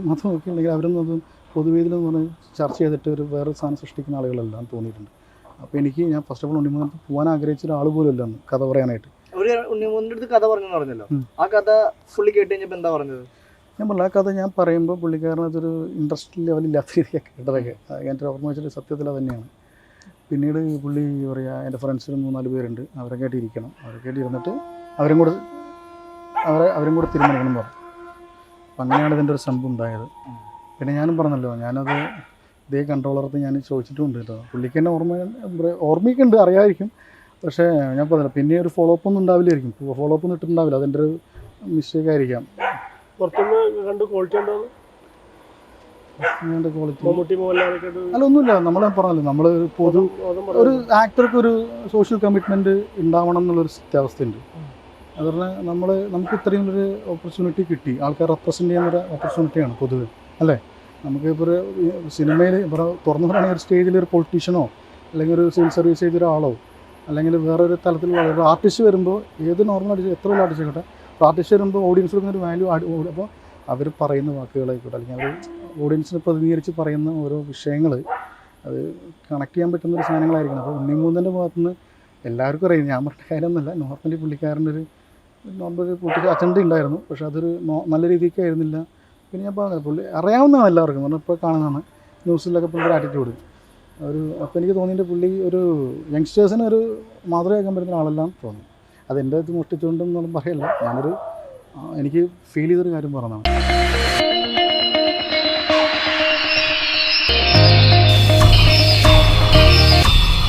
മതം ഒക്കെ ഉണ്ടെങ്കിൽ അവരൊന്നും അത് പൊതുവേദിയിൽ നിന്ന് ചർച്ച ചെയ്തിട്ട് ഒരു വേറെ സാധനം സൃഷ്ടിക്കുന്ന ആളുകളെല്ലാം തോന്നിയിട്ടുണ്ട്. അപ്പോൾ ഞാൻ ഫസ്റ്റ് ഓഫ് ഓൾ ഉണ്ണിമൂന്നത്ത് പോകാൻ ആഗ്രഹിച്ച ഒരാൾ പോലും അല്ല അന്ന് കഥ പറയാനായിട്ട്. ഒരു ഉണ്ണിമൂന്നിൻ്റെ അടുത്ത് കഥ പറഞ്ഞെന്ന് പറഞ്ഞല്ലോ, ആ കഥ ഫുള്ളി കേട്ട് കഴിഞ്ഞപ്പോൾ എന്താ പറഞ്ഞത്? ഞാൻ പറഞ്ഞ ആ കഥ ഞാൻ പറയുമ്പോൾ പുള്ളിക്കാരനതൊരു ഇൻട്രസ്റ്റ് ലെവലില്ലാത്ത രീതിയൊക്കെ കേട്ടതൊക്കെ എൻ്റെ ഓർമ്മ വെച്ചിട്ട് സത്യത്തിൽ അത് തന്നെയാണ്. പിന്നീട് പുള്ളി പറയുക, എൻ്റെ ഫ്രണ്ട്സിന് 3-4 പേരുണ്ട്, അവരൊക്കെ ആയിട്ട് ഇരിക്കണം, അവരൊക്കെ ആയിട്ട് ഇരുന്നിട്ട് അവരും കൂടെ തീരുമാനിക്കണം പറഞ്ഞു. അപ്പം അങ്ങനെയാണ് ഇതിൻ്റെ ഒരു സംഭവം ഉണ്ടായത്. പിന്നെ ഞാനും പറഞ്ഞല്ലോ, ഞാനത് ഇതേ കൺട്രോളറത്ത് ഞാൻ ചോദിച്ചിട്ടുമുണ്ട് കേട്ടോ. പുള്ളിക്ക് തന്നെ ഓർമ്മയൊക്കെയുണ്ട്, അറിയാമായിരിക്കും. പക്ഷേ ഞാൻ പറഞ്ഞില്ല, പിന്നെ ഒരു ഫോളോ അപ്പ് ഒന്നും ഉണ്ടാവില്ലായിരിക്കും. ഫോളോ അപ്പ് ഒന്നും ഇട്ടിട്ടുണ്ടാവില്ല, അതിൻ്റെ ഒരു മിസ്റ്റേക്ക് ആയിരിക്കാം. പുറത്തുനിന്ന് കണ്ട് ക്വാളിറ്റി ഉണ്ടോ? ക്വാളിറ്റി അല്ല ഒന്നുമില്ല. നമ്മൾ പറഞ്ഞല്ലോ, നമ്മൾ പൊതു ഒരു ആക്ടർക്ക് ഒരു സോഷ്യൽ കമ്മിറ്റ്മെൻറ്റ് ഉണ്ടാവണം എന്നുള്ളൊരു സത്യാവസ്ഥയുണ്ട്. അത് പറഞ്ഞാൽ നമുക്ക് ഇത്രയും ഒരു ഓപ്പർച്യൂണിറ്റി കിട്ടി, ആൾക്കാർ റെപ്രസെൻ്റ് ചെയ്യുന്നൊരു ഓപ്പർച്യൂണിറ്റിയാണ് പൊതുവെ, അല്ലേ? നമുക്കിപ്പോൾ ഒരു സിനിമയിൽ ഇപ്പോൾ തുറന്നു പറയുകയാണെങ്കിൽ ഒരു സ്റ്റേജിൽ ഒരു പൊളിറ്റീഷ്യനോ അല്ലെങ്കിൽ ഒരു സിവിൽ സർവീസ് ചെയ്തൊരാളോ അല്ലെങ്കിൽ വേറൊരു തലത്തിലുള്ള ഒരു ആർട്ടിസ്റ്റ് വരുമ്പോൾ, ഏത് നോർമൽ ആർട്ടിസ്റ്റ് എത്ര വലിയ ആർട്ടിസ്റ്റ് ആയിക്കോട്ടെ, ആർട്ടിസ്റ്റ് വരുമ്പോൾ ഓഡിയൻസ് കൊടുക്കുന്നൊരു വാല്യൂ. അപ്പോൾ അവർ പറയുന്ന വാക്കുകളായിക്കോട്ടെ അല്ലെങ്കിൽ അവർ ഓഡിയൻസിനെ പ്രതിനിധീകരിച്ച് പറയുന്ന ഓരോ വിഷയങ്ങൾ അത് കണക്ട് ചെയ്യാൻ പറ്റുന്ന ഒരു സാധനങ്ങളായിരിക്കണം. അപ്പോൾ ഉണ്ണിമൂന്നൻ്റെ ഭാഗത്തുനിന്ന് എല്ലാവർക്കും അറിയാം, ഞാൻ പറഞ്ഞ കാര്യമൊന്നുമല്ല, നോർമലി പുള്ളിക്കാരൻ്റെ ഒരു പുള്ളിക്ക് അജണ്ട ഉണ്ടായിരുന്നു. പക്ഷേ അതൊരു നല്ല രീതിക്ക് ആയിരുന്നില്ല. പിന്നെ ഞാൻ പറഞ്ഞത് പുള്ളി അറിയാവുന്നതാണ് എല്ലാവർക്കും, പറഞ്ഞാൽ ഇപ്പോൾ കാണുന്നതാണ് ന്യൂസിലൊക്കെ പുള്ളിയുടെ ആറ്റിറ്റ്യൂഡ് അപ്പോൾ എനിക്ക് തോന്നിയിട്ട് പുള്ളി ഒരു യങ്സ്റ്റേഴ്സിന് ഒരു മാതൃകയാക്കാൻ പറ്റുന്ന ആളെല്ലാം തോന്നി. അതെൻ്റെ ഇത് മോഷ്ടിച്ചുകൊണ്ടെന്നൊന്നും പറയല്ല, എനിക്ക് ഫീൽ ചെയ്തൊരു കാര്യം പറഞ്ഞതാണ്.